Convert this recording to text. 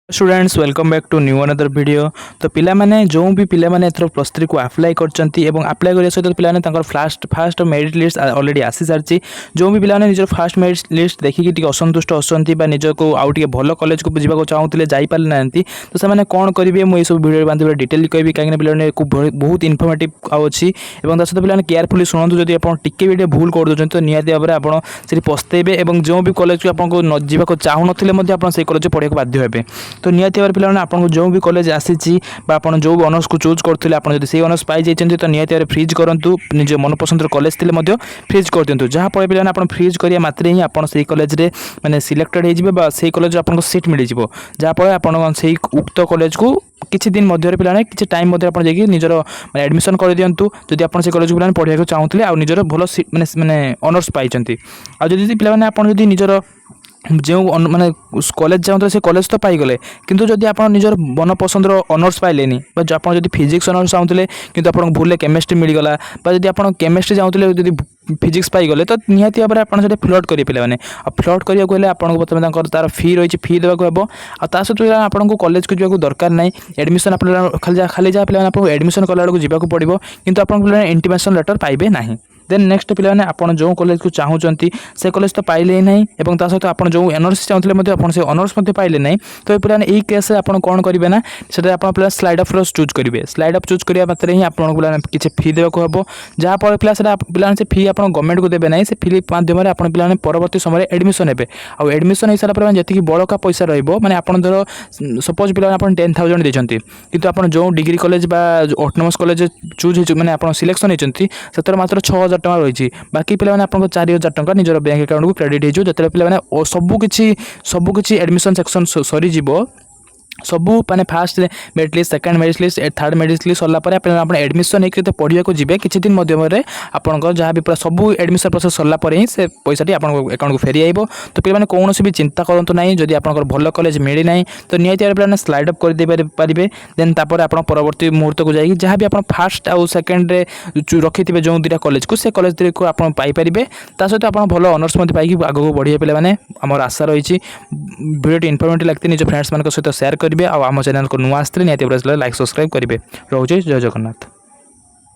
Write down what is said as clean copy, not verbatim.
Students welcome back to new another video. तो पिला माने जो भी पिला माने एथरो प्लस 3 को अप्लाई करचंती एवं अप्लाई करिया सहित पिला माने तांकर फास्ट मेरिट लिस्ट ऑलरेडी आसी सारची। जो भी पिला माने निजर फास्ट मेरिट लिस्ट देखि कि असंतुष्ट असंती बा निज को आउ टिके भलो कॉलेज को बुझिबा को चाहूतिले जाई पाले नांती। तो से माने कोन करिवे मु ए सब वीडियो बांधि डिटेल कहबी काहे पिला माने को बहुत इन्फॉर्मेटिव अछि एवं दस पिला माने केयरफुली सुनंतु। जदि आपण टिके वीडियो भूल कर दोछन तो नियाती भाबरे आपण सेठी पछतेबे एवं जो भी कॉलेज को आपण को न जिबा को चाहू नथिले मध्ये आपण से कॉलेज पढिया को बाध्य हेबे। तो नियाती भाबरे पिला माने आपण को जो भी कॉलेज आसीची बा आपण जो ऑनर्स को चूज करथिले आपण जदि से ऑनर्स पाई जाइछन तो नियाती भाबरे फ्रीज करंतु। निज मनपसंद कॉलेज थिले मध्ये फ्रीज कर दियंतु। जहा पळे पिला माने आपण फ्रीज करिया मात्रे ही आपण से कॉलेज रे माने सिलेक्टेड हे जिबे बा से कॉलेज आपण को सीट मिलि जिवो। जहा पळे आपण से उक्त कॉलेज को किछि दिन मध्ये पिला माने किछि टाइम मध्ये आपण जेकी निजर माने एडमिशन कर दियंतु। जदि आपण से कॉलेज पिला पढिया को चाहूतिले आ निजर भलो माने ऑनर्स पाइचंती। आ जदि पिला माने आपण जदि निजर जो माने कॉलेज जाऊँ से कॉलेज तो पाईगले किंतु जदि आप निजर मन पसंद ऑनर्स पाइलेनी आप जदि फिजिक्स ऑनर्स चाहूले किंतु आपको भूल केमिस्ट्री मिलगला जदि आप केमिस्ट्री चाहूले जदि फिजिक्स पाईगले तो निहाती भाव में आप फ्लड करेंगे पे मैंने फ्लड करने को आपको बर्तमान तार फी रही फी देवाक हम आ सहित आपको कॉलेज को जावाक दरकार ना एडमिशन खाली जहाँ पे आपको एडमिशन कला जावाक पड़ो किंतु आप इंटिमेशन लेटर पाइबे ना। देन नेक्स्ट पे आप जो कॉलेज को चाहूँगी से कॉलेज तो पाइले ही नहीं और ता सहित आप जो ऑनर्स चाहते से ऑनर्स पाइले नहीं। तो पे यही केस आप कौन करेंगे ना से पे स्लाइड अफ चूज करेंगे। स्लाइड अफ चूज करने मात्र ही आपको किसी फी देवाक हम जहाँफल पे से फी आप गवर्नमेंट को देवे ना से फी माध्यम पे परवर्ती समय एडमिशन हे आउ एडमिशन हो सारा जी बड़का पैसा रही आप धर सपोज पे आप 10,000 देते किंतु आप जो डिग्री कॉलेज बा ऑटोनोमस कॉलेज चूज मैंने आप सिलेक्शन होती से मात्र 6,000 टका रही। बाकी पे आपको 4,000 टका निजर बैंक अकाउंट को क्रेडिट हो जो पे सबकि एडमिशन सेक्शन सरीज सबू माने first merit list second merit list third merit list सरला पर आप एडमिशन होकर पढ़िया को जीवे किसी दिन मध्यम आपंकर जहाँ भी सब एडमिशन प्रोसेस सरला पर ही से पैसाटी आप अकाउंट को फेरी आइब। तो पे कौन भी चिंता करूँ ना जदि आप भल कॉलेज मिली ना तो निहाती पे स्लाइड अप कर पारे। देन तापर आप परवर्ती मुहूर्त को जाकि जहाँ भी आप फास्ट आउ सेकेंड रखी थे जो दुटा कॉलेज को से कॉलेज को आप पाइपर ता सहित आप भल ऑनर्स पाई आगे बढ़िया पे मैंने आम आशा रही वीडियो इनफॉर्मेटिव लगती निज फ्रेंड्स मान सहित शेयर करेंगे। आम चैनल को नुआ आसते निहाती लाइक सब्सक्राइब करेंगे। रोचे जय जगन्नाथ।